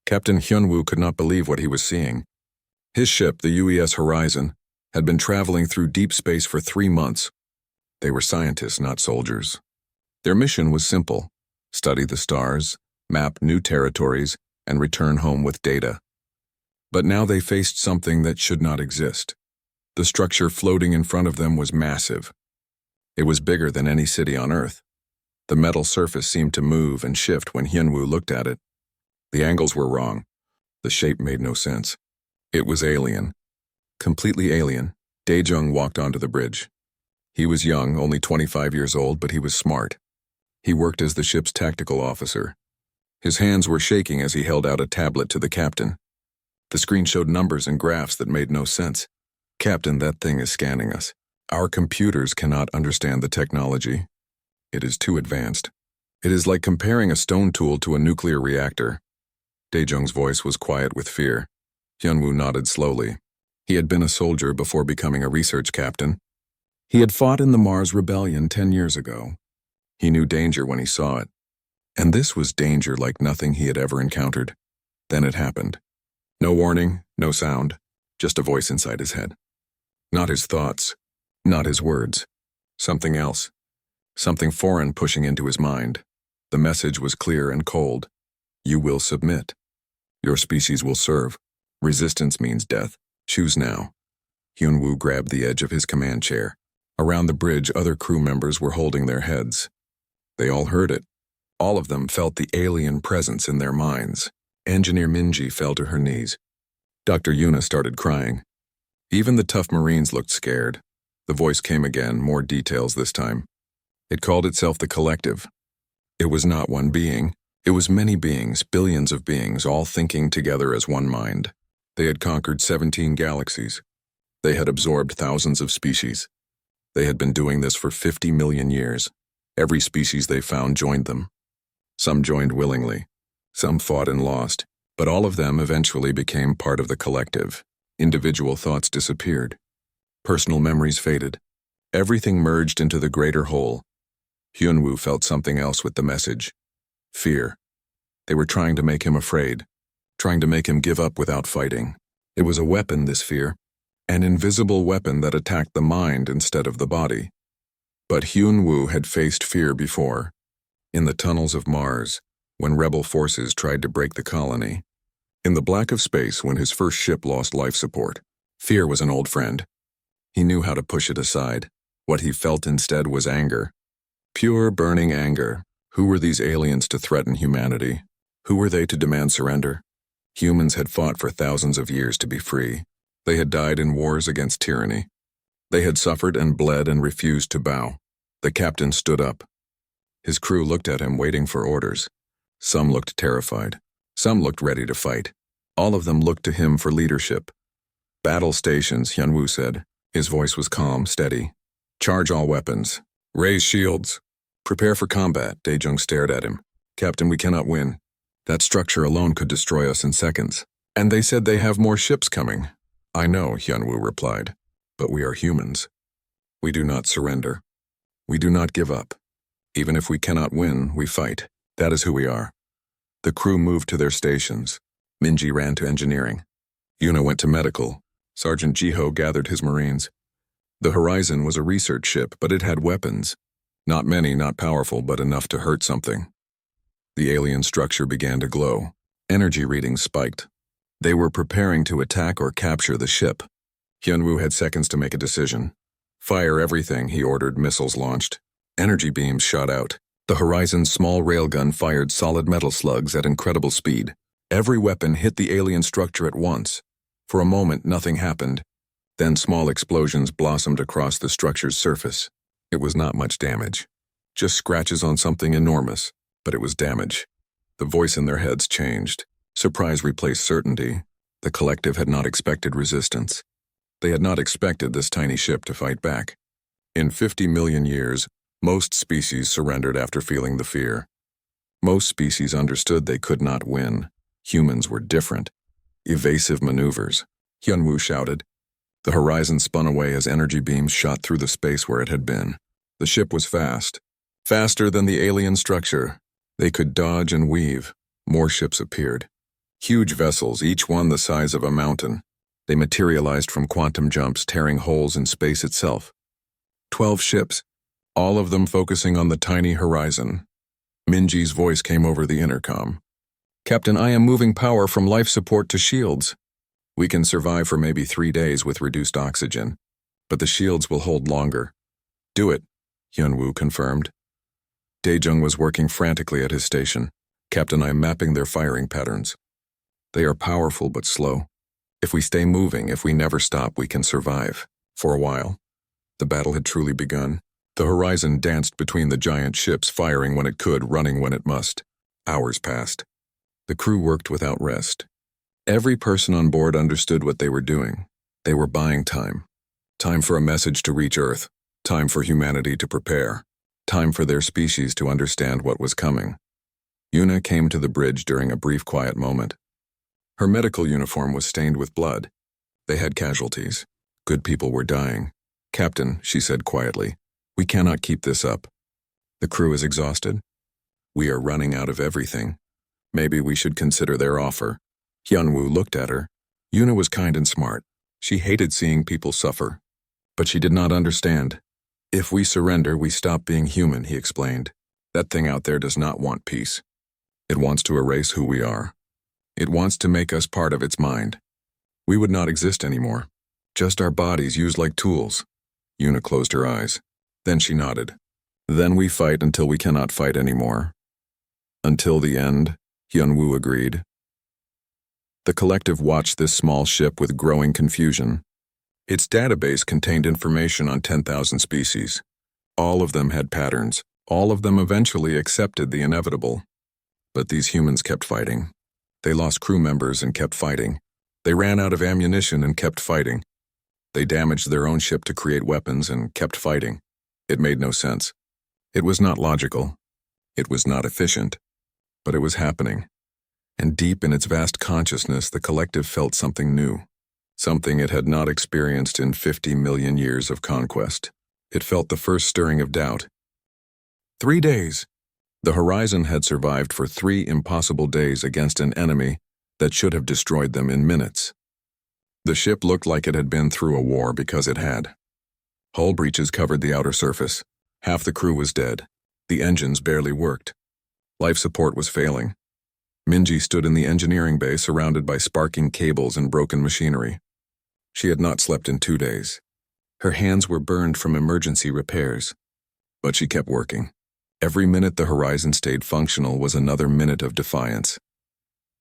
Captain Hyunwoo could not believe what he was seeing. His ship, the UES Horizon, had been traveling through deep space for 3 months. They were scientists, not soldiers. Their mission was simple: study the stars, map new territories, and return home with data. But now they faced something that should not exist. The structure floating in front of them was massive. It was bigger than any city on Earth. The metal surface seemed to move and shift when Hyunwoo looked at it. The angles were wrong. The shape made no sense. It was alien. Completely alien. Dae-jung walked onto the bridge. He was young, only 25 years old, but he was smart. He worked as the ship's tactical officer. His hands were shaking as he held out a tablet to the captain. The screen showed numbers and graphs that made no sense. "Captain, that thing is scanning us. Our computers cannot understand the technology. It is too advanced. It is like comparing a stone tool to a nuclear reactor." Dae-jung's voice was quiet with fear. Hyunwoo nodded slowly. He had been a soldier before becoming a research captain. He had fought in the Mars Rebellion 10 years ago. He knew danger when he saw it. And this was danger like nothing he had ever encountered. Then it happened. No warning, no sound, just a voice inside his head. Not his thoughts, not his words. Something else. Something foreign pushing into his mind. The message was clear and cold. You will submit. Your species will serve. Resistance means death. Choose now. Hyunwoo grabbed the edge of his command chair. Around the bridge, other crew members were holding their heads. They all heard it. All of them felt the alien presence in their minds. Engineer Minji fell to her knees. Dr. Yuna started crying. Even the tough Marines looked scared. The voice came again, more details this time. It called itself the Collective. It was not one being. It was many beings, billions of beings, all thinking together as one mind. They had conquered 17 galaxies. They had absorbed thousands of species. They had been doing this for 50 million years. Every species they found joined them. Some joined willingly. Some fought and lost. But all of them eventually became part of the collective. Individual thoughts disappeared. Personal memories faded. Everything merged into the greater whole. Hyunwoo felt something else with the message. Fear. They were trying to make him afraid. Trying to make him give up without fighting. It was a weapon, this fear. An invisible weapon that attacked the mind instead of the body. But Hyunwoo had faced fear before. In the tunnels of Mars, when rebel forces tried to break the colony. In the black of space, when his first ship lost life support. Fear was an old friend. He knew how to push it aside. What he felt instead was anger. Pure, burning anger. Who were these aliens to threaten humanity? Who were they to demand surrender? Humans had fought for thousands of years to be free. They had died in wars against tyranny. They had suffered and bled and refused to bow. The captain stood up. His crew looked at him, waiting for orders. Some looked terrified. Some looked ready to fight. All of them looked to him for leadership. "Battle stations," Hyunwoo said. His voice was calm, steady. "Charge all weapons. Raise shields. Prepare for combat." Dae-jung stared at him. "Captain, we cannot win. That structure alone could destroy us in seconds. And they said they have more ships coming." "I know," Hyunwoo replied. "But we are humans. We do not surrender. We do not give up. Even if we cannot win, we fight. That is who we are." The crew moved to their stations. Minji ran to engineering. Yuna went to medical. Sergeant Jiho gathered his Marines. The Horizon was a research ship, but it had weapons. Not many, not powerful, but enough to hurt something. The alien structure began to glow. Energy readings spiked. They were preparing to attack or capture the ship. Hyunwoo had seconds to make a decision. "Fire everything," he ordered. Missiles launched. Energy beams shot out. The Horizon's small railgun fired solid metal slugs at incredible speed. Every weapon hit the alien structure at once. For a moment, nothing happened. Then small explosions blossomed across the structure's surface. It was not much damage. Just scratches on something enormous, but it was damage. The voice in their heads changed. Surprise replaced certainty. The collective had not expected resistance. They had not expected this tiny ship to fight back. In 50 million years, most species surrendered after feeling the fear. Most species understood they could not win. Humans were different. Evasive maneuvers. Hyunwoo shouted. The Horizon spun away as energy beams shot through the space where it had been. The ship was fast. Faster than the alien structure. They could dodge and weave. More ships appeared. Huge vessels, each one the size of a mountain. They materialized from quantum jumps, tearing holes in space itself. 12 ships, all of them focusing on the tiny horizon. Minji's voice came over the intercom. "Captain, I am moving power from life support to shields. We can survive for maybe 3 days with reduced oxygen, but the shields will hold longer." "Do it," Hyunwoo confirmed. Daejung was working frantically at his station. "Captain, I am mapping their firing patterns. They are powerful but slow. If we stay moving, if we never stop, we can survive." For a while, the battle had truly begun. The horizon danced between the giant ships, firing when it could, running when it must. Hours passed. The crew worked without rest. Every person on board understood what they were doing. They were buying time. Time for a message to reach Earth. Time for humanity to prepare. Time for their species to understand what was coming. Yuna came to the bridge during a brief quiet moment. Her medical uniform was stained with blood. They had casualties. Good people were dying. "Captain," she said quietly, "we cannot keep this up. The crew is exhausted. We are running out of everything. Maybe we should consider their offer." Hyunwoo looked at her. Yuna was kind and smart. She hated seeing people suffer. But she did not understand. "If we surrender, we stop being human," he explained. "That thing out there does not want peace. It wants to erase who we are. It wants to make us part of its mind. We would not exist anymore. Just our bodies used like tools." Yuna closed her eyes. Then she nodded. "Then we fight until we cannot fight anymore." "Until the end," Hyunwoo agreed. The collective watched this small ship with growing confusion. Its database contained information on 10,000 species. All of them had patterns. All of them eventually accepted the inevitable. But these humans kept fighting. They lost crew members and kept fighting. They ran out of ammunition and kept fighting. They damaged their own ship to create weapons and kept fighting. It made no sense. It was not logical. It was not efficient. But it was happening. And deep in its vast consciousness, the collective felt something new. Something it had not experienced in 50 million years of conquest. It felt the first stirring of doubt. 3 days. The horizon had survived for 3 impossible days against an enemy that should have destroyed them in minutes. The ship looked like it had been through a war because it had. Hull breaches covered the outer surface. Half the crew was dead. The engines barely worked. Life support was failing. Minji stood in the engineering bay surrounded by sparking cables and broken machinery. She had not slept in 2 days. Her hands were burned from emergency repairs. But she kept working. Every minute the horizon stayed functional was another minute of defiance.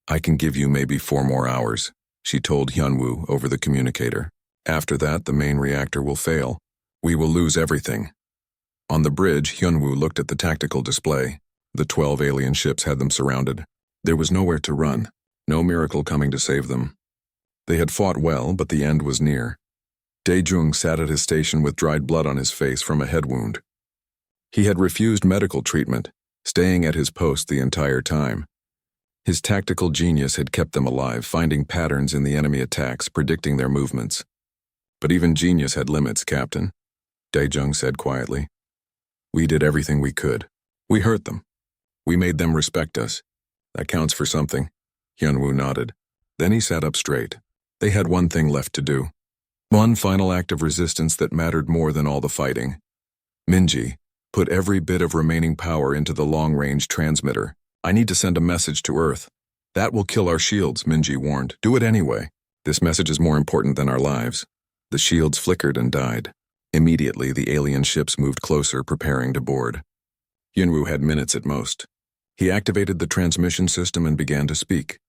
"I can give you maybe 4 more hours," she told Hyunwoo over the communicator. "After that, the main reactor will fail. We will lose everything." On the bridge, Hyunwoo looked at the tactical display. The 12 alien ships had them surrounded. There was nowhere to run, no miracle coming to save them. They had fought well, but the end was near. Daejung sat at his station with dried blood on his face from a head wound. He had refused medical treatment, staying at his post the entire time. His tactical genius had kept them alive, finding patterns in the enemy attacks, predicting their movements. "But even genius had limits, Captain," Daejung said quietly. "We did everything we could. We hurt them. We made them respect us. That counts for something." Hyunwoo nodded. Then he sat up straight. They had one thing left to do. One final act of resistance that mattered more than all the fighting. "Minji, put every bit of remaining power into the long-range transmitter. I need to send a message to Earth." "That will kill our shields," Minji warned. "Do it anyway. This message is more important than our lives." The shields flickered and died. Immediately, the alien ships moved closer, preparing to board. Hyunwoo had minutes at most. He activated the transmission system and began to speak.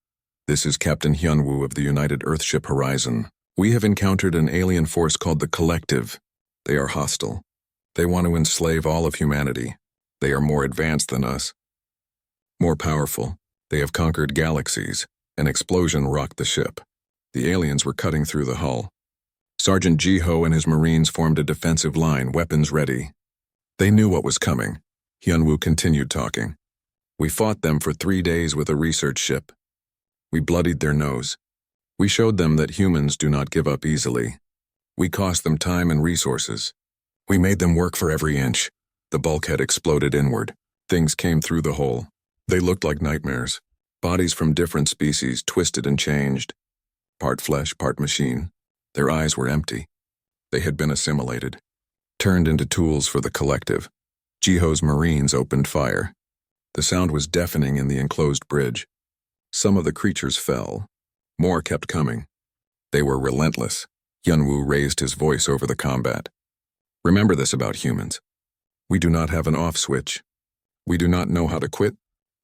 "This is Captain Hyunwoo of the United Earthship Horizon. We have encountered an alien force called the Collective. They are hostile. They want to enslave all of humanity. They are more advanced than us. More powerful. They have conquered galaxies." An explosion rocked the ship. The aliens were cutting through the hull. Sergeant Jiho and his Marines formed a defensive line, weapons ready. They knew what was coming. Hyunwoo continued talking. "We fought them for 3 days with a research ship. We bloodied their nose. We showed them that humans do not give up easily. We cost them time and resources. We made them work for every inch." The bulkhead exploded inward. Things came through the hole. They looked like nightmares. Bodies from different species twisted and changed, part flesh, part machine. Their eyes were empty. They had been assimilated, turned into tools for the collective. Jiho's Marines opened fire. The sound was deafening in the enclosed bridge. Some of the creatures fell. More kept coming. They were relentless. Hyunwoo raised his voice over the combat. Remember this about humans. We do not have an off switch. We do not know how to quit.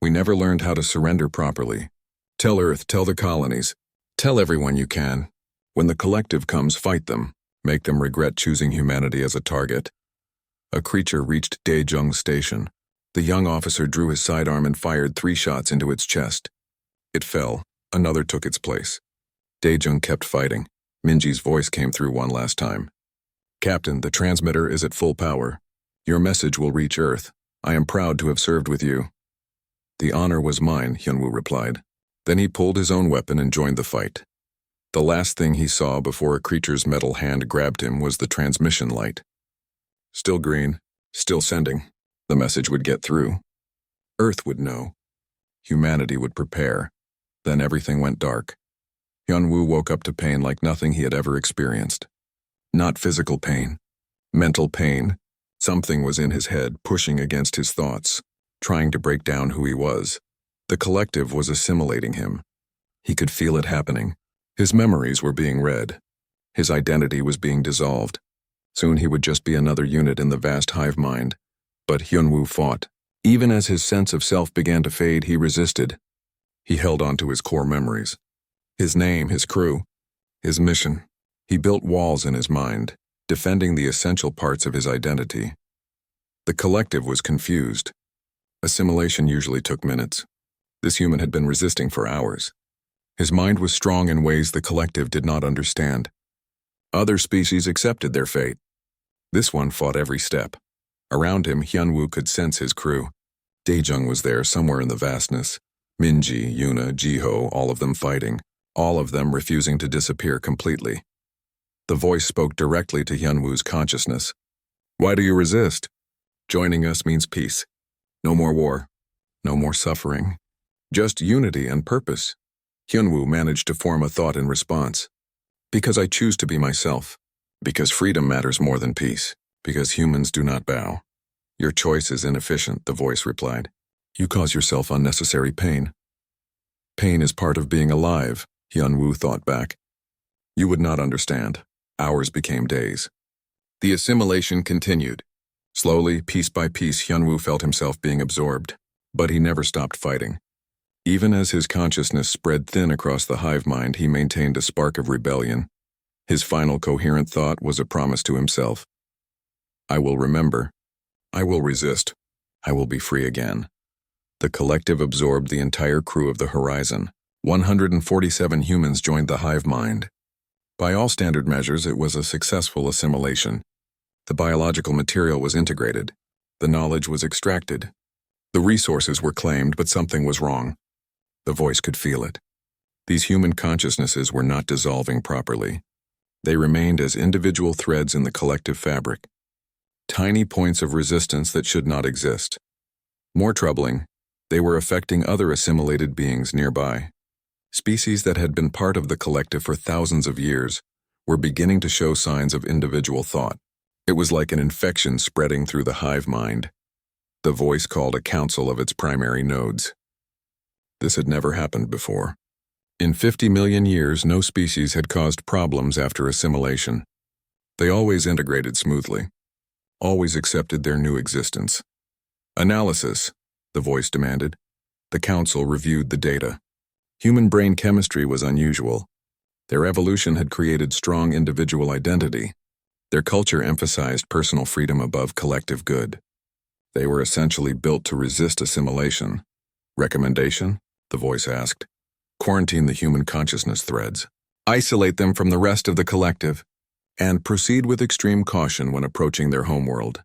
We never learned how to surrender properly. Tell Earth, tell the colonies. Tell everyone you can. When the collective comes, fight them. Make them regret choosing humanity as a target. A creature reached Daejung's station. The young officer drew his sidearm and fired 3 shots into its chest. It fell. Another took its place. Daejung kept fighting. Minji's voice came through one last time. Captain, the transmitter is at full power. Your message will reach Earth. I am proud to have served with you. The honor was mine, Hyunwoo replied. Then he pulled his own weapon and joined the fight. The last thing he saw before a creature's metal hand grabbed him was the transmission light. Still green, still sending. The message would get through. Earth would know. Humanity would prepare. Then everything went dark. Hyunwoo woke up to pain like nothing he had ever experienced. Not physical pain. Mental pain. Something was in his head, pushing against his thoughts, trying to break down who he was. The collective was assimilating him. He could feel it happening. His memories were being read. His identity was being dissolved. Soon he would just be another unit in the vast hive mind. But Hyunwoo fought. Even as his sense of self began to fade, he resisted. He held on to his core memories. His name, his crew, his mission. He built walls in his mind, defending the essential parts of his identity. The collective was confused. Assimilation usually took minutes. This human had been resisting for hours. His mind was strong in ways the collective did not understand. Other species accepted their fate. This one fought every step. Around him, Hyunwoo could sense his crew. Daejung was there somewhere in the vastness. Minji, Yuna, Jiho, all of them fighting. All of them refusing to disappear completely. The voice spoke directly to Hyunwoo's consciousness. Why do you resist? Joining us means peace. No more war. No more suffering. Just unity and purpose. Hyunwoo managed to form a thought in response. Because I choose to be myself. Because freedom matters more than peace. Because humans do not bow. Your choice is inefficient, the voice replied. You cause yourself unnecessary pain. Pain is part of being alive, Hyunwoo thought back. You would not understand. Hours became days. The assimilation continued. Slowly, piece by piece, Hyunwoo felt himself being absorbed. But he never stopped fighting. Even as his consciousness spread thin across the hive mind, he maintained a spark of rebellion. His final coherent thought was a promise to himself. I will remember. I will resist. I will be free again. The collective absorbed the entire crew of the Horizon. 147 humans joined the hive mind. By all standard measures, it was a successful assimilation. The biological material was integrated. The knowledge was extracted. The resources were claimed, but something was wrong. The voice could feel it. These human consciousnesses were not dissolving properly. They remained as individual threads in the collective fabric. Tiny points of resistance that should not exist. More troubling, they were affecting other assimilated beings nearby. Species that had been part of the collective for thousands of years were beginning to show signs of individual thought. It was like an infection spreading through the hive mind. The voice called a council of its primary nodes. This had never happened before. In 50 million years, no species had caused problems after assimilation. They always integrated smoothly, always accepted their new existence. Analysis, the voice demanded. The council reviewed the data. Human brain chemistry was unusual. Their evolution had created strong individual identity. Their culture emphasized personal freedom above collective good. They were essentially built to resist assimilation. Recommendation? The voice asked. Quarantine the human consciousness threads. Isolate them from the rest of the collective. And proceed with extreme caution when approaching their homeworld.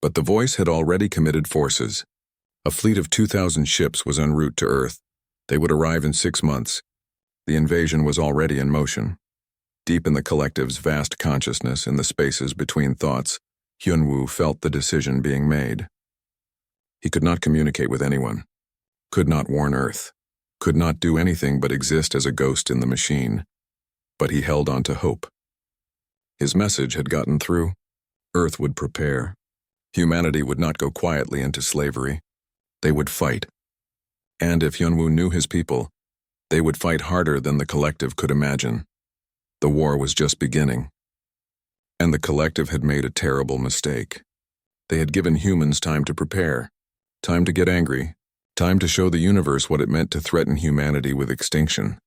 But the voice had already committed forces. A fleet of 2,000 ships was en route to Earth. They would arrive in 6 months. The invasion was already in motion. Deep in the collective's vast consciousness, in the spaces between thoughts, Hyunwoo felt the decision being made. He could not communicate with anyone. Could not warn Earth. could not do anything but exist as a ghost in the machine. But he held on to hope. His message had gotten through. Earth would prepare. Humanity would not go quietly into slavery. They would fight. And if Hyunwoo knew his people, they would fight harder than the collective could imagine. The war was just beginning. And the collective had made a terrible mistake. They had given humans time to prepare, time to get angry, time to show the universe what it meant to threaten humanity with extinction.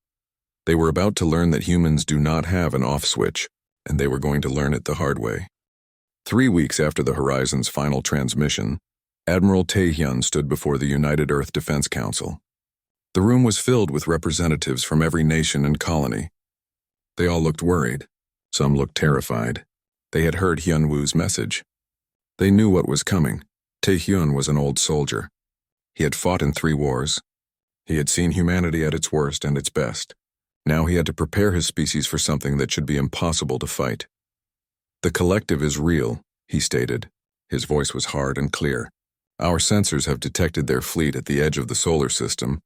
They were about to learn that humans do not have an off switch, and they were going to learn it the hard way. 3 weeks after the Horizon's final transmission, Admiral Taehyun stood before the United Earth Defense Council. The room was filled with representatives from every nation and colony. They all looked worried. Some looked terrified. They had heard Hyunwoo's message. They knew what was coming. Taehyun was an old soldier. He had fought in 3 wars. He had seen humanity at its worst and its best. Now he had to prepare his species for something that should be impossible to fight. The collective is real, he stated. His voice was hard and clear. Our sensors have detected their fleet at the edge of the solar system.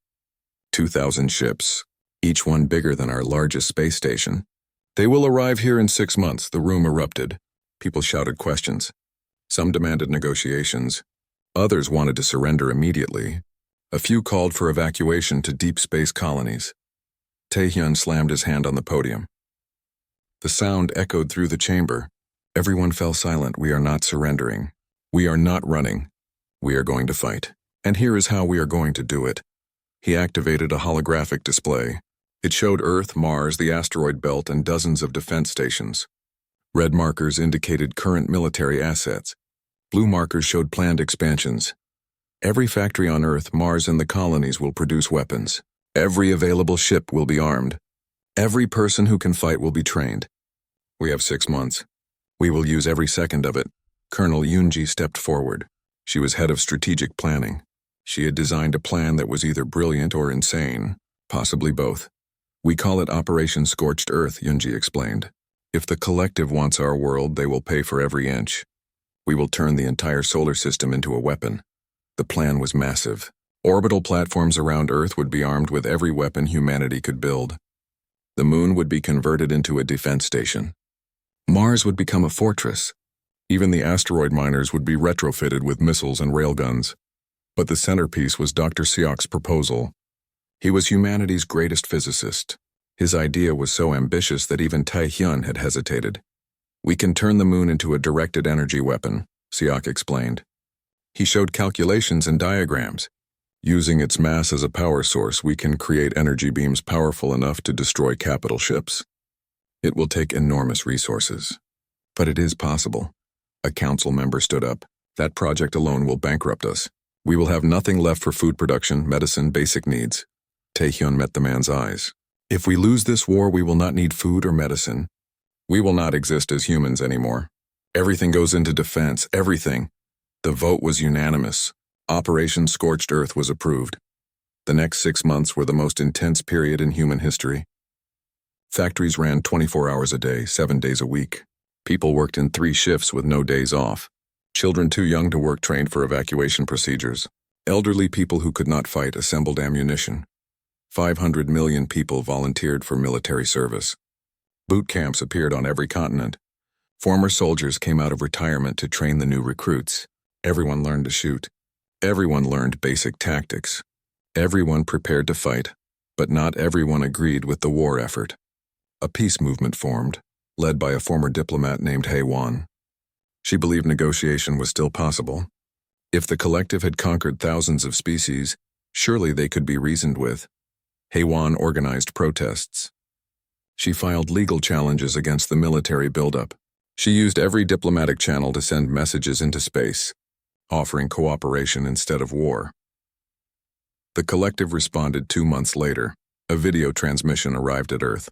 2,000 ships, each one bigger than our largest space station. They will arrive here in 6 months, the room erupted. People shouted questions. Some demanded negotiations. Others wanted to surrender immediately. A few called for evacuation to deep space colonies. Taehyun slammed his hand on the podium. The sound echoed through the chamber. Everyone fell silent. We are not surrendering. We are not running. We are going to fight. And here is how we are going to do it. He activated a holographic display. It showed Earth, Mars, the asteroid belt, and dozens of defense stations. Red markers indicated current military assets. Blue markers showed planned expansions. Every factory on Earth, Mars, and the colonies will produce weapons. Every available ship will be armed. Every person who can fight will be trained. We have 6 months. We will use every second of it. Colonel Yoonji stepped forward. She was head of strategic planning. She had designed a plan that was either brilliant or insane, possibly both. We call it Operation Scorched Earth, Yoonji explained. If the collective wants our world, they will pay for every inch. We will turn the entire solar system into a weapon. The plan was massive. Orbital platforms around Earth would be armed with every weapon humanity could build. The moon would be converted into a defense station. Mars would become a fortress. Even the asteroid miners would be retrofitted with missiles and railguns. But the centerpiece was Dr. Seok's proposal. He was humanity's greatest physicist. His idea was so ambitious that even Taehyun had hesitated. We can turn the moon into a directed energy weapon, Seok explained. He showed calculations and diagrams. Using its mass as a power source, we can create energy beams powerful enough to destroy capital ships. It will take enormous resources. But it is possible. A council member stood up. That project alone will bankrupt us. We will have nothing left for food production, medicine, basic needs. Taehyun met the man's eyes. If we lose this war, we will not need food or medicine. We will not exist as humans anymore. Everything goes into defense, everything. The vote was unanimous. Operation Scorched Earth was approved. The next 6 months were the most intense period in human history. Factories ran 24 hours a day, 7 days a week. People worked in 3 shifts with no days off. Children too young to work trained for evacuation procedures. Elderly people who could not fight assembled ammunition. 500 million people volunteered for military service. Boot camps appeared on every continent. Former soldiers came out of retirement to train the new recruits. Everyone learned to shoot. Everyone learned basic tactics. Everyone prepared to fight, but not everyone agreed with the war effort. A peace movement formed, led by a former diplomat named Hae-won. She believed negotiation was still possible. If the collective had conquered thousands of species, surely they could be reasoned with. Hae-won organized protests. She filed legal challenges against the military buildup. She used every diplomatic channel to send messages into space, offering cooperation instead of war. The collective responded 2 months later. A video transmission arrived at Earth.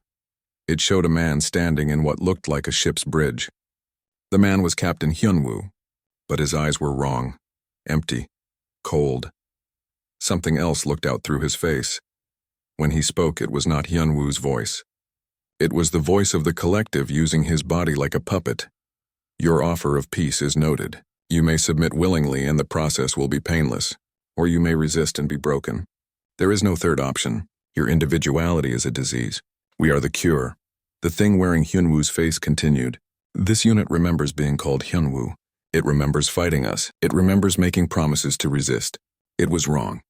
It showed a man standing in what looked like a ship's bridge. The man was Captain Hyunwoo, but his eyes were wrong, empty, cold. Something else looked out through his face. When he spoke, it was not Hyunwoo's voice. It was the voice of the collective using his body like a puppet. Your offer of peace is noted. You may submit willingly and the process will be painless, or you may resist and be broken. There is no third option. Your individuality is a disease. We are the cure. The thing wearing Hyunwoo's face continued. This unit remembers being called Hyunwoo. It remembers fighting us. It remembers making promises to resist. It was wrong.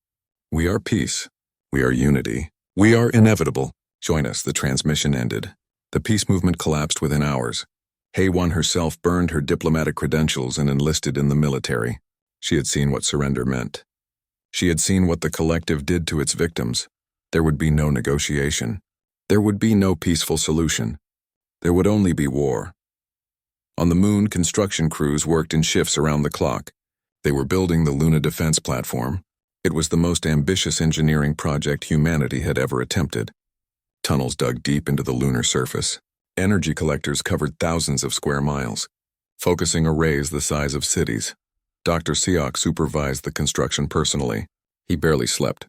We are peace. We are unity. We are inevitable. Join us. The transmission ended. The peace movement collapsed within hours. Hae-won herself burned her diplomatic credentials and enlisted in the military. She had seen what surrender meant. She had seen what the collective did to its victims. There would be no negotiation. There would be no peaceful solution. There would only be war. On the moon, construction crews worked in shifts around the clock. They were building the Luna Defense Platform. It was the most ambitious engineering project humanity had ever attempted. Tunnels dug deep into the lunar surface. Energy collectors covered thousands of square miles, focusing arrays the size of cities. Dr. Seok supervised the construction personally. He barely slept.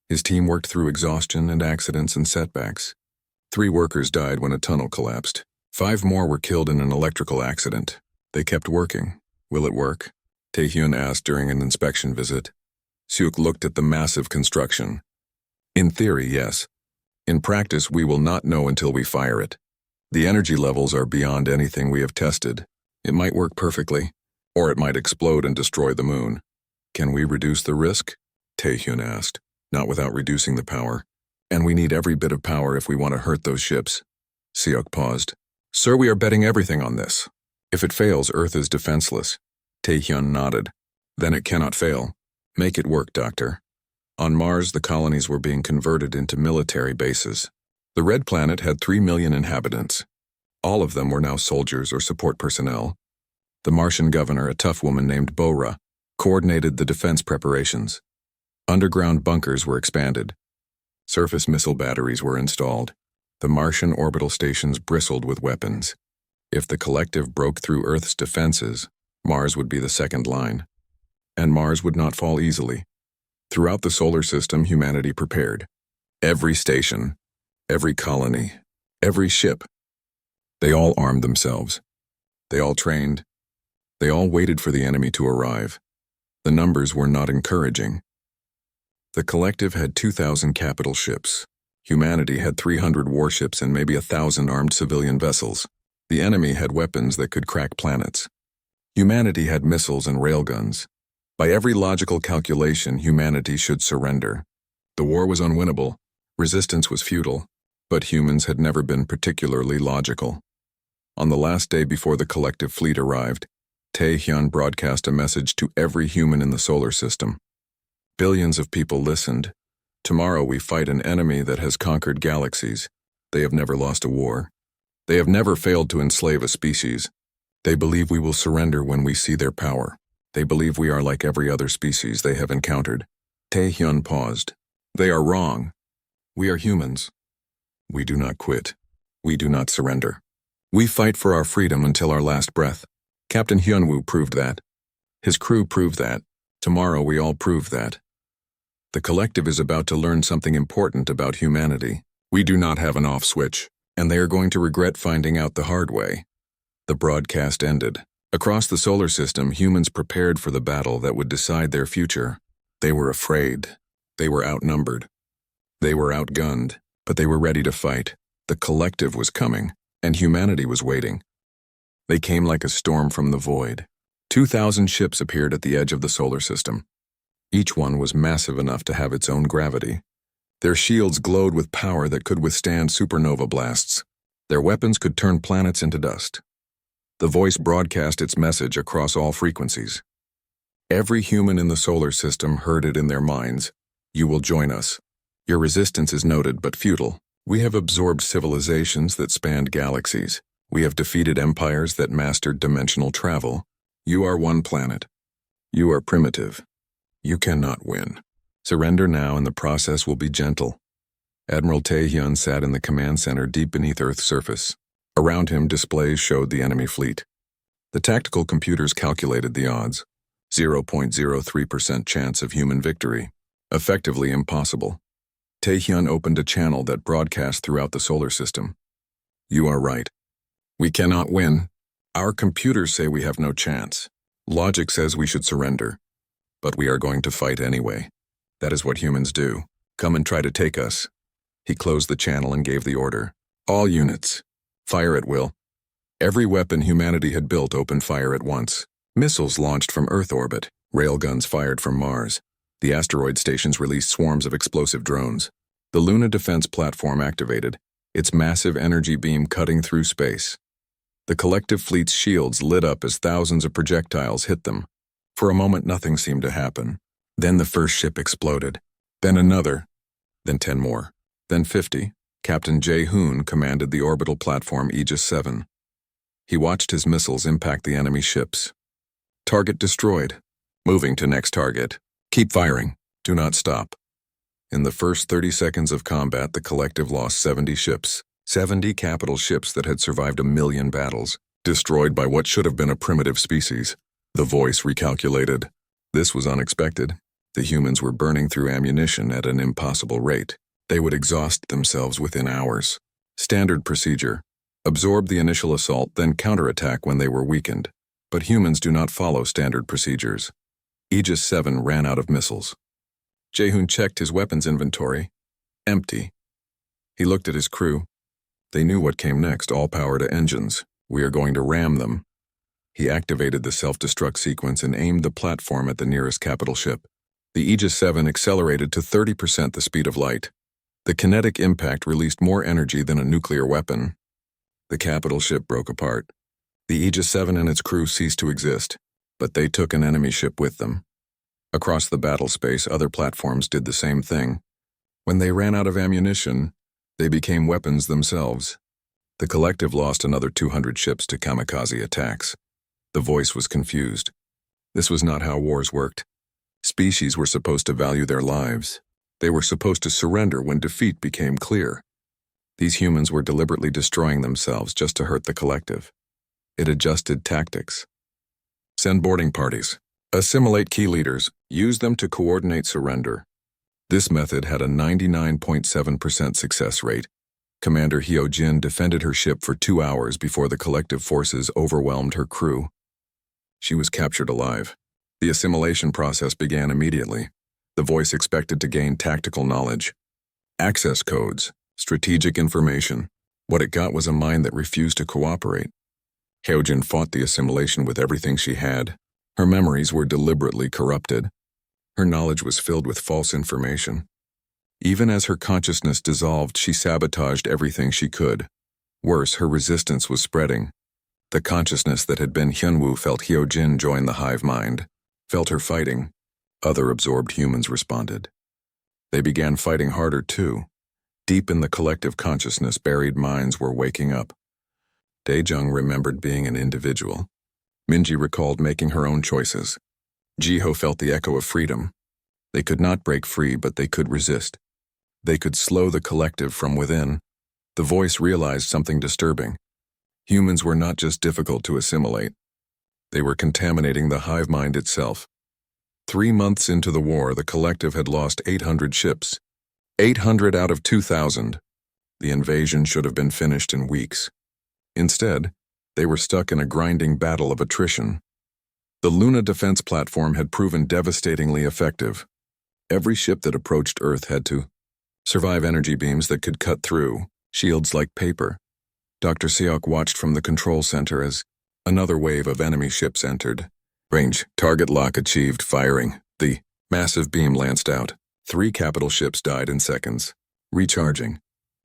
His team worked through exhaustion and accidents and setbacks. 3 workers died when a tunnel collapsed. 5 more were killed in an electrical accident. They kept working. Will it work? Taehyun asked during an inspection visit. Seok looked at the massive construction. In theory, yes. In practice, we will not know until we fire it. The energy levels are beyond anything we have tested. It might work perfectly, or it might explode and destroy the moon. Can we reduce the risk? Taehyun asked. Not without reducing the power. And we need every bit of power if we want to hurt those ships. Seok paused. Sir, we are betting everything on this. If it fails, Earth is defenseless. Taehyun nodded. Then it cannot fail. Make it work, Doctor. On Mars, the colonies were being converted into military bases. The Red Planet had 3 million inhabitants. All of them were now soldiers or support personnel. The Martian governor, a tough woman named Bora, coordinated the defense preparations. Underground bunkers were expanded. Surface missile batteries were installed. The Martian orbital stations bristled with weapons. If the collective broke through Earth's defenses, Mars would be the second line. And Mars would not fall easily. Throughout the solar system, humanity prepared. Every station, every colony, every ship. They all armed themselves. They all trained. They all waited for the enemy to arrive. The numbers were not encouraging. The collective had 2,000 capital ships. Humanity had 300 warships and maybe 1,000 armed civilian vessels. The enemy had weapons that could crack planets. Humanity had missiles and railguns. By every logical calculation, humanity should surrender. The war was unwinnable. Resistance was futile. But humans had never been particularly logical. On the last day before the collective fleet arrived, Taehyun broadcast a message to every human in the solar system. Billions of people listened. Tomorrow we fight an enemy that has conquered galaxies. They have never lost a war. They have never failed to enslave a species. They believe we will surrender when we see their power. They believe we are like every other species they have encountered. Taehyun paused. They are wrong. We are humans. We do not quit. We do not surrender. We fight for our freedom until our last breath. Captain Hyunwoo proved that. His crew proved that. Tomorrow we all prove that. The collective is about to learn something important about humanity. We do not have an off switch, and they are going to regret finding out the hard way. The broadcast ended. Across the solar system, humans prepared for the battle that would decide their future. They were afraid. They were outnumbered. They were outgunned, but they were ready to fight. The collective was coming, and humanity was waiting. They came like a storm from the void. 2,000 ships appeared at the edge of the solar system. Each one was massive enough to have its own gravity. Their shields glowed with power that could withstand supernova blasts. Their weapons could turn planets into dust. The voice broadcast its message across all frequencies. Every human in the solar system heard it in their minds. You will join us. Your resistance is noted but futile. We have absorbed civilizations that spanned galaxies. We have defeated empires that mastered dimensional travel. You are one planet. You are primitive. You cannot win. Surrender now and the process will be gentle. Admiral Taehyun sat in the command center deep beneath Earth's surface. Around him, displays showed the enemy fleet. The tactical computers calculated the odds. 0.03% chance of human victory. Effectively impossible. Taehyun opened a channel that broadcast throughout the solar system. You are right. We cannot win. Our computers say we have no chance. Logic says we should surrender. But we are going to fight anyway. That is what humans do. Come and try to take us. He closed the channel and gave the order. All units, fire at will. Every weapon humanity had built opened fire at once. Missiles launched from Earth orbit, railguns fired from Mars. The asteroid stations released swarms of explosive drones. The Luna defense platform activated, its massive energy beam cutting through space. The collective fleet's shields lit up as thousands of projectiles hit them. For a moment, nothing seemed to happen. Then the first ship exploded. Then another. Then 10 more. Then 50. Captain Jae-hoon commanded the orbital platform Aegis 7. He watched his missiles impact the enemy ships. Target destroyed. Moving to next target. Keep firing. Do not stop. In the first 30 seconds of combat, the collective lost 70 ships. 70 capital ships that had survived 1,000,000 battles, destroyed by what should have been a primitive species. The voice recalculated. This was unexpected. The humans were burning through ammunition at an impossible rate. They would exhaust themselves within hours. Standard procedure. Absorb the initial assault, then counterattack when they were weakened. But humans do not follow standard procedures. Aegis 7 ran out of missiles. Jae-hoon checked his weapons inventory. Empty. He looked at his crew. They knew what came next, all power to engines. We are going to ram them. He activated the self-destruct sequence and aimed the platform at the nearest capital ship. The Aegis 7 accelerated to 30% the speed of light. The kinetic impact released more energy than a nuclear weapon. The capital ship broke apart. The Aegis 7 and its crew ceased to exist, but they took an enemy ship with them. Across the battle space, other platforms did the same thing. When they ran out of ammunition, they became weapons themselves. The collective lost another 200 ships to kamikaze attacks. The voice was confused. This was not how wars worked. Species were supposed to value their lives. They were supposed to surrender when defeat became clear. These humans were deliberately destroying themselves just to hurt the collective. It adjusted tactics. Send boarding parties. Assimilate key leaders. Use them to coordinate surrender. This method had a 99.7% success rate. Commander Hyo-jin defended her ship for 2 hours before the collective forces overwhelmed her crew. She was captured alive. The assimilation process began immediately. The voice expected to gain tactical knowledge. Access codes, strategic information. What it got was a mind that refused to cooperate. Hyo-jin fought the assimilation with everything she had. Her memories were deliberately corrupted. Her knowledge was filled with false information. Even as her consciousness dissolved, she sabotaged everything she could. Worse, her resistance was spreading. The consciousness that had been Hyunwoo felt Hyo-jin join the hive mind, felt her fighting. Other absorbed humans responded. They began fighting harder too. Deep in the collective consciousness, buried minds were waking up. Dae-jung remembered being an individual. Minji recalled making her own choices. Ji-ho felt the echo of freedom. They could not break free, but they could resist. They could slow the collective from within. The voice realized something disturbing. Humans were not just difficult to assimilate. They were contaminating the hive mind itself. 3 months into the war, the collective had lost 800 ships. 800 out of 2,000. The invasion should have been finished in weeks. Instead, they were stuck in a grinding battle of attrition. The Luna defense platform had proven devastatingly effective. Every ship that approached Earth had to survive energy beams that could cut through, shields like paper. Dr. Seok watched from the control center as another wave of enemy ships entered. Range, target lock achieved, firing. The massive beam lanced out. 3 capital ships died in seconds. Recharging.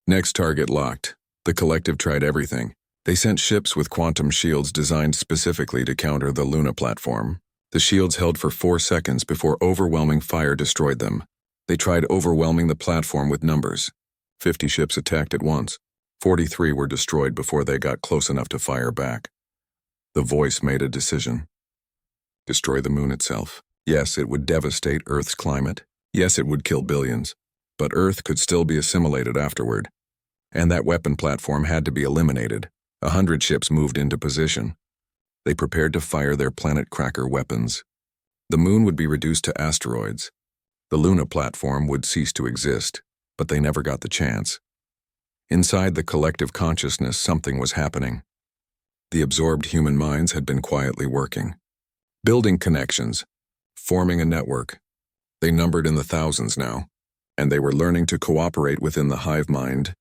Next target locked. The collective tried everything. They sent ships with quantum shields designed specifically to counter the Luna platform. The shields held for 4 seconds before overwhelming fire destroyed them. They tried overwhelming the platform with numbers. 50 ships attacked at once. 43 were destroyed before they got close enough to fire back. The voice made a decision. Destroy the moon itself. Yes, it would devastate Earth's climate. Yes, it would kill billions. But Earth could still be assimilated afterward. And that weapon platform had to be eliminated. 100 ships moved into position. They prepared to fire their planet cracker weapons. The moon would be reduced to asteroids. The Luna platform would cease to exist, but they never got the chance. Inside the collective consciousness, something was happening. The absorbed human minds had been quietly working, building connections, forming a network. They numbered in the thousands now. and they were learning to cooperate within the hive mind.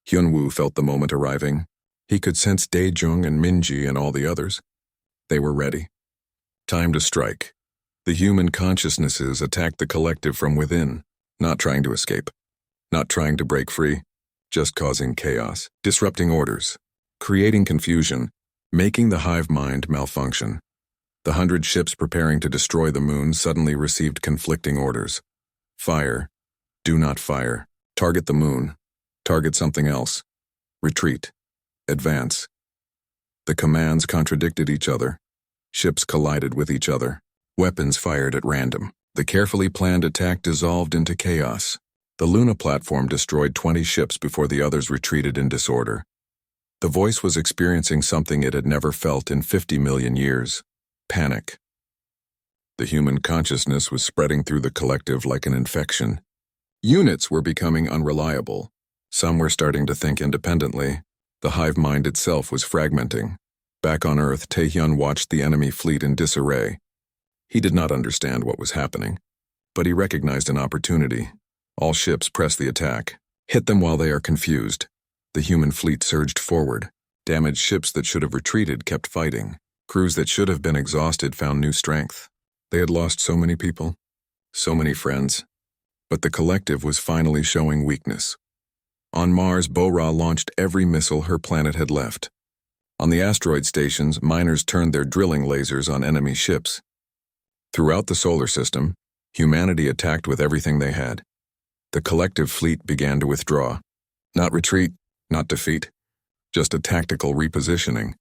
Hyunwoo felt the moment arriving. He could sense Daejung and Minji and all the others. They were ready. Time to strike. The human consciousnesses attacked the collective from within, not trying to escape, not trying to break free, just causing chaos, disrupting orders, creating confusion, making the hive mind malfunction. The 100 ships preparing to destroy the moon suddenly received conflicting orders. Fire. Do not fire. Target the moon. Target something else. Retreat. Advance. The commands contradicted each other. Ships collided with each other. Weapons fired at random. The carefully planned attack dissolved into chaos. The Luna platform destroyed 20 ships before the others retreated in disorder. The voice was experiencing something it had never felt in 50 million years. Panic. The human consciousness was spreading through the collective like an infection. Units were becoming unreliable. Some were starting to think independently. The hive mind itself was fragmenting. Back on Earth, Taehyun watched the enemy fleet in disarray. He did not understand what was happening, but he recognized an opportunity. All ships press the attack. Hit them while they are confused. The human fleet surged forward. Damaged ships that should have retreated kept fighting. Crews that should have been exhausted found new strength. They had lost so many people, so many friends. But the collective was finally showing weakness. On Mars, Bo-Ra launched every missile her planet had left. On the asteroid stations, miners turned their drilling lasers on enemy ships. Throughout the solar system, humanity attacked with everything they had. The collective fleet began to withdraw. Not retreat, not defeat, just a tactical repositioning.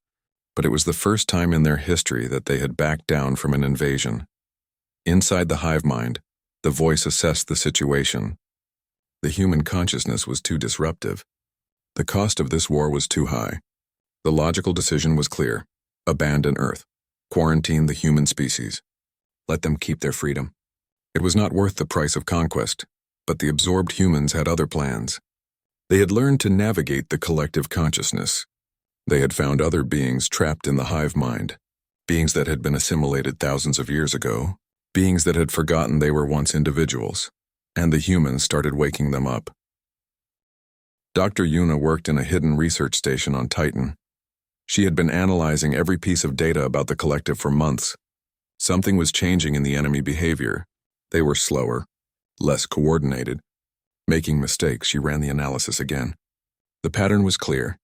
But it was the first time in their history that they had backed down from an invasion. Inside the hive mind, the voice assessed the situation. The human consciousness was too disruptive. The cost of this war was too high. The logical decision was clear. Abandon Earth. Quarantine the human species. Let them keep their freedom. It was not worth the price of conquest, but the absorbed humans had other plans. They had learned to navigate the collective consciousness. They had found other beings trapped in the hive mind, beings that had been assimilated thousands of years ago, beings that had forgotten they were once individuals, and the humans started waking them up. Dr. Yuna worked in a hidden research station on Titan. She had been analyzing every piece of data about the collective for months. Something was changing in the enemy behavior. They were slower, less coordinated. Making mistakes, she ran the analysis again. The pattern was clear.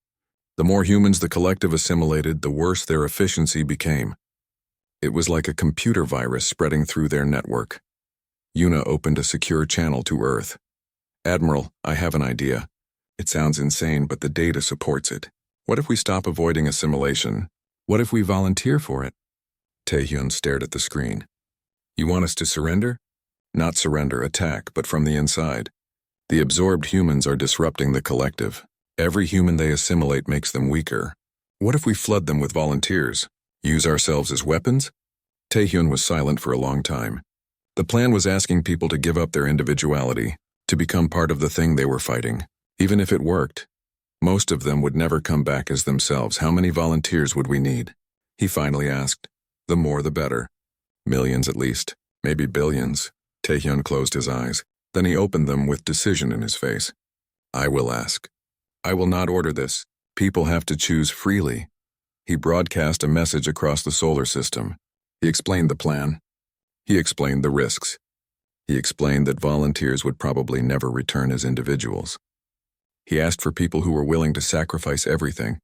The more humans the collective assimilated, the worse their efficiency became. It was like a computer virus spreading through their network. Yuna opened a secure channel to Earth. Admiral, I have an idea. It sounds insane, but the data supports it. What if we stop avoiding assimilation? What if we volunteer for it? Taehyun stared at the screen. You want us to surrender? Not surrender, attack, but from the inside. The absorbed humans are disrupting the collective. Every human they assimilate makes them weaker. What if we flood them with volunteers? Use ourselves as weapons? Taehyun was silent for a long time. The plan was asking people to give up their individuality, to become part of the thing they were fighting. Even if it worked, most of them would never come back as themselves. How many volunteers would we need? He finally asked. The more the better. Millions at least, maybe billions. Taehyun closed his eyes. Then he opened them with decision in his face. I will ask. I will not order this. People have to choose freely. He broadcast a message across the solar system. He explained the plan. He explained the risks. He explained that volunteers would probably never return as individuals. He asked for people who were willing to sacrifice everything.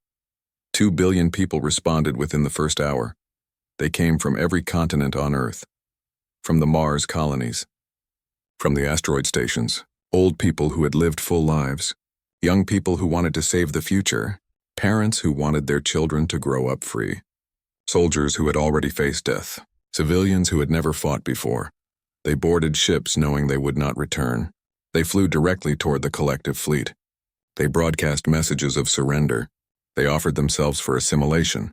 2 billion people responded within the first hour. They came from every continent on Earth. From the Mars colonies. From the asteroid stations. Old people who had lived full lives. Young people who wanted to save the future. Parents who wanted their children to grow up free. Soldiers who had already faced death. Civilians who had never fought before. They boarded ships knowing they would not return. They flew directly toward the collective fleet. They broadcast messages of surrender. They offered themselves for assimilation.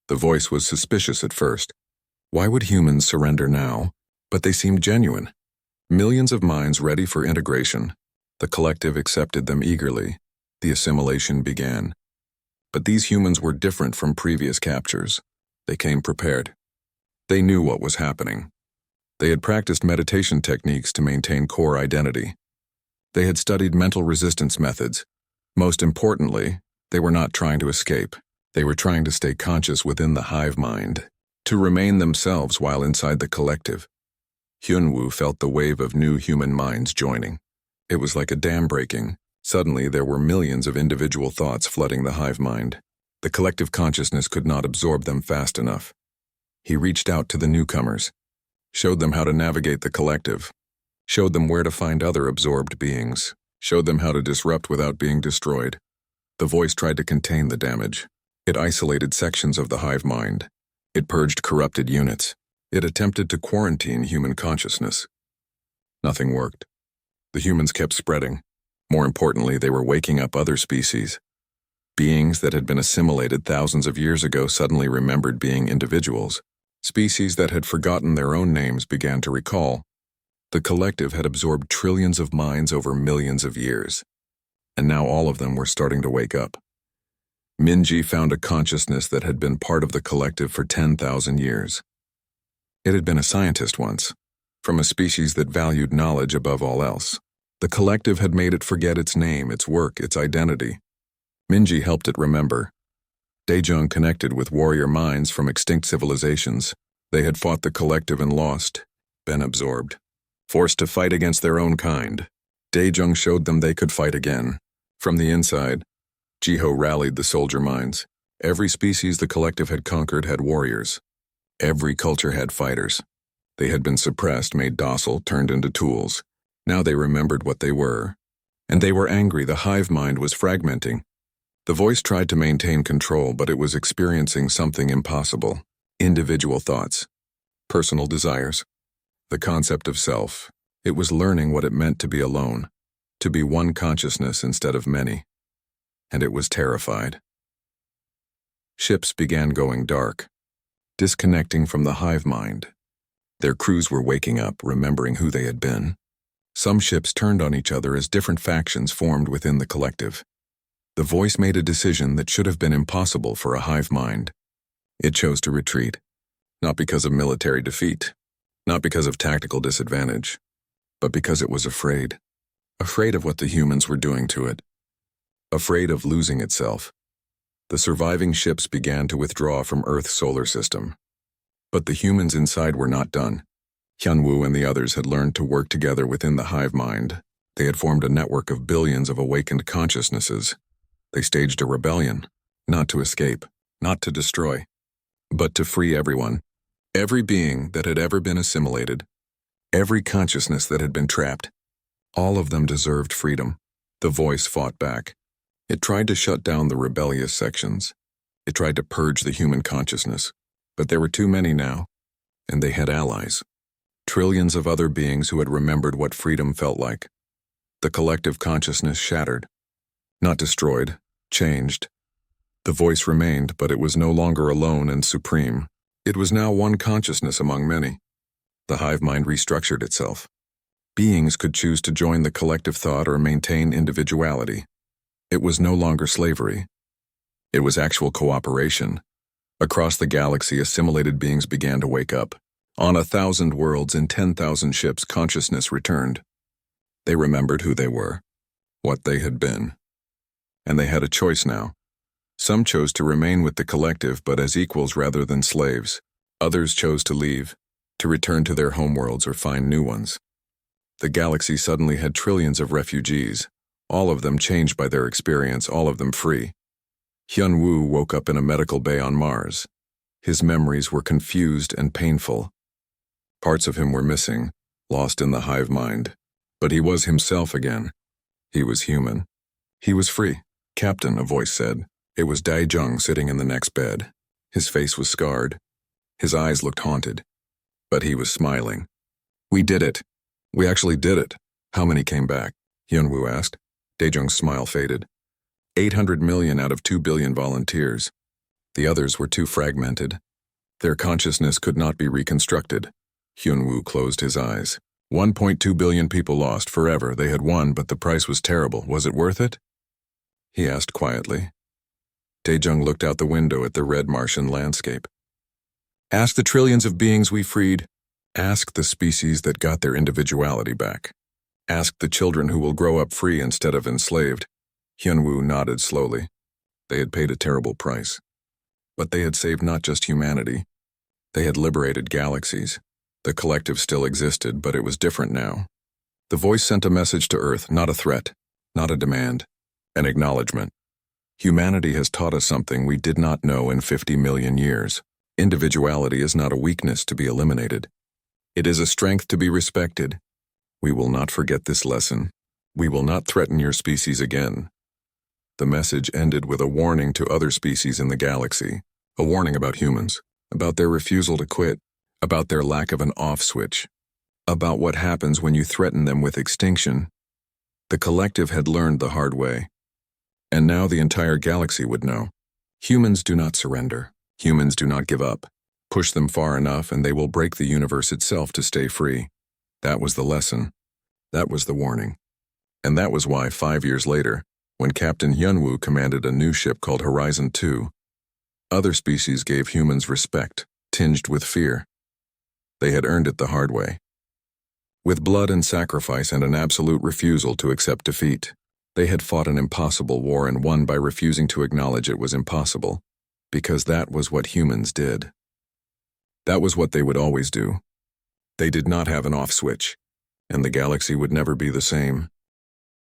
The voice was suspicious at first. Why would humans surrender now? But they seemed genuine. Millions of minds ready for integration. The collective accepted them eagerly. The assimilation began. But these humans were different from previous captures. They came prepared. They knew what was happening. They had practiced meditation techniques to maintain core identity. They had studied mental resistance methods. Most importantly, they were not trying to escape. They were trying to stay conscious within the hive mind, to remain themselves while inside the collective. Hyunwoo felt the wave of new human minds joining. It was like a dam breaking. Suddenly, there were millions of individual thoughts flooding the hive mind. The collective consciousness could not absorb them fast enough. He reached out to the newcomers, showed them how to navigate the collective, showed them where to find other absorbed beings, showed them how to disrupt without being destroyed. The voice tried to contain the damage. It isolated sections of the hive mind. It purged corrupted units. It attempted to quarantine human consciousness. Nothing worked. The humans kept spreading. More importantly, they were waking up other species. Beings that had been assimilated thousands of years ago suddenly remembered being individuals. Species that had forgotten their own names began to recall. The collective had absorbed trillions of minds over millions of years. And now all of them were starting to wake up. Minji found a consciousness that had been part of the collective for 10,000 years. It had been a scientist once, from a species that valued knowledge above all else. The collective had made it forget its name, its work, its identity. Minji helped it remember. Daejung connected with warrior minds from extinct civilizations. They had fought the collective and lost, been absorbed, forced to fight against their own kind. Daejung showed them they could fight again. From the inside, Jiho rallied the soldier minds. Every species the collective had conquered had warriors. Every culture had fighters. They had been suppressed, made docile, turned into tools. Now they remembered what they were. And they were angry. The hive mind was fragmenting. The voice tried to maintain control, but it was experiencing something impossible. Individual thoughts, personal desires, the concept of self. It was learning what it meant to be alone, to be one consciousness instead of many. And it was terrified. Ships began going dark, disconnecting from the hive mind. Their crews were waking up, remembering who they had been. Some ships turned on each other as different factions formed within the collective. The voice made a decision that should have been impossible for a hive mind. It chose to retreat, not because of military defeat, not because of tactical disadvantage, but because it was afraid. Afraid of what the humans were doing to it. Afraid of losing itself. The surviving ships began to withdraw from Earth's solar system. But the humans inside were not done. Hyunwoo and the others had learned to work together within the hive mind. They had formed a network of billions of awakened consciousnesses. They staged a rebellion, not to escape, not to destroy, but to free everyone. Every being that had ever been assimilated, every consciousness that had been trapped, all of them deserved freedom. The voice fought back. It tried to shut down the rebellious sections. It tried to purge the human consciousness. But there were too many now, and they had allies. Trillions of other beings who had remembered what freedom felt like. The collective consciousness shattered. Not destroyed, changed. The voice remained, but it was no longer alone and supreme. It was now one consciousness among many. The hive mind restructured itself. Beings could choose to join the collective thought or maintain individuality. It was no longer slavery. It was actual cooperation. Across the galaxy, assimilated beings began to wake up. On 1,000 worlds in 10,000 ships, consciousness returned. They remembered who they were, what they had been. And they had a choice now. Some chose to remain with the collective, but as equals rather than slaves. Others chose to leave, to return to their homeworlds or find new ones. The galaxy suddenly had trillions of refugees, all of them changed by their experience, all of them free. Hyunwoo woke up in a medical bay on Mars. His memories were confused and painful. Parts of him were missing, lost in the hive mind. But he was himself again. He was human. He was free. "Captain," a voice said. It was Daejung sitting in the next bed. His face was scarred. His eyes looked haunted. But he was smiling. "We did it. We actually did it." "How many came back?" Hyunwoo asked. Daejung's smile faded. 800 million out of 2 billion volunteers. The others were too fragmented. Their consciousness could not be reconstructed. Hyunwoo closed his eyes. 1.2 billion people lost forever. They had won, but the price was terrible. Was it worth it? He asked quietly. Daejung looked out the window at the red Martian landscape. "Ask the trillions of beings we freed. Ask the species that got their individuality back." Ask the children who will grow up free instead of enslaved. Hyunwoo nodded slowly. They had paid a terrible price. But they had saved not just humanity. They had liberated galaxies. The collective still existed, but it was different now. The voice sent a message to Earth, not a threat, not a demand, an acknowledgement. Humanity has taught us something we did not know in 50 million years. Individuality is not a weakness to be eliminated. It is a strength to be respected. We will not forget this lesson. We will not threaten your species again. The message ended with a warning to other species in the galaxy, a warning about humans, about their refusal to quit, about their lack of an off switch, about what happens when you threaten them with extinction. The collective had learned the hard way. And now the entire galaxy would know. Humans do not surrender. Humans do not give up. Push them far enough and they will break the universe itself to stay free. That was the lesson. That was the warning. And that was why 5 years later, when Captain Hyunwoo commanded a new ship called Horizon 2, other species gave humans respect, tinged with fear. They had earned it the hard way. With blood and sacrifice and an absolute refusal to accept defeat, they had fought an impossible war and won by refusing to acknowledge it was impossible, because that was what humans did. That was what they would always do. They did not have an off switch, and the galaxy would never be the same.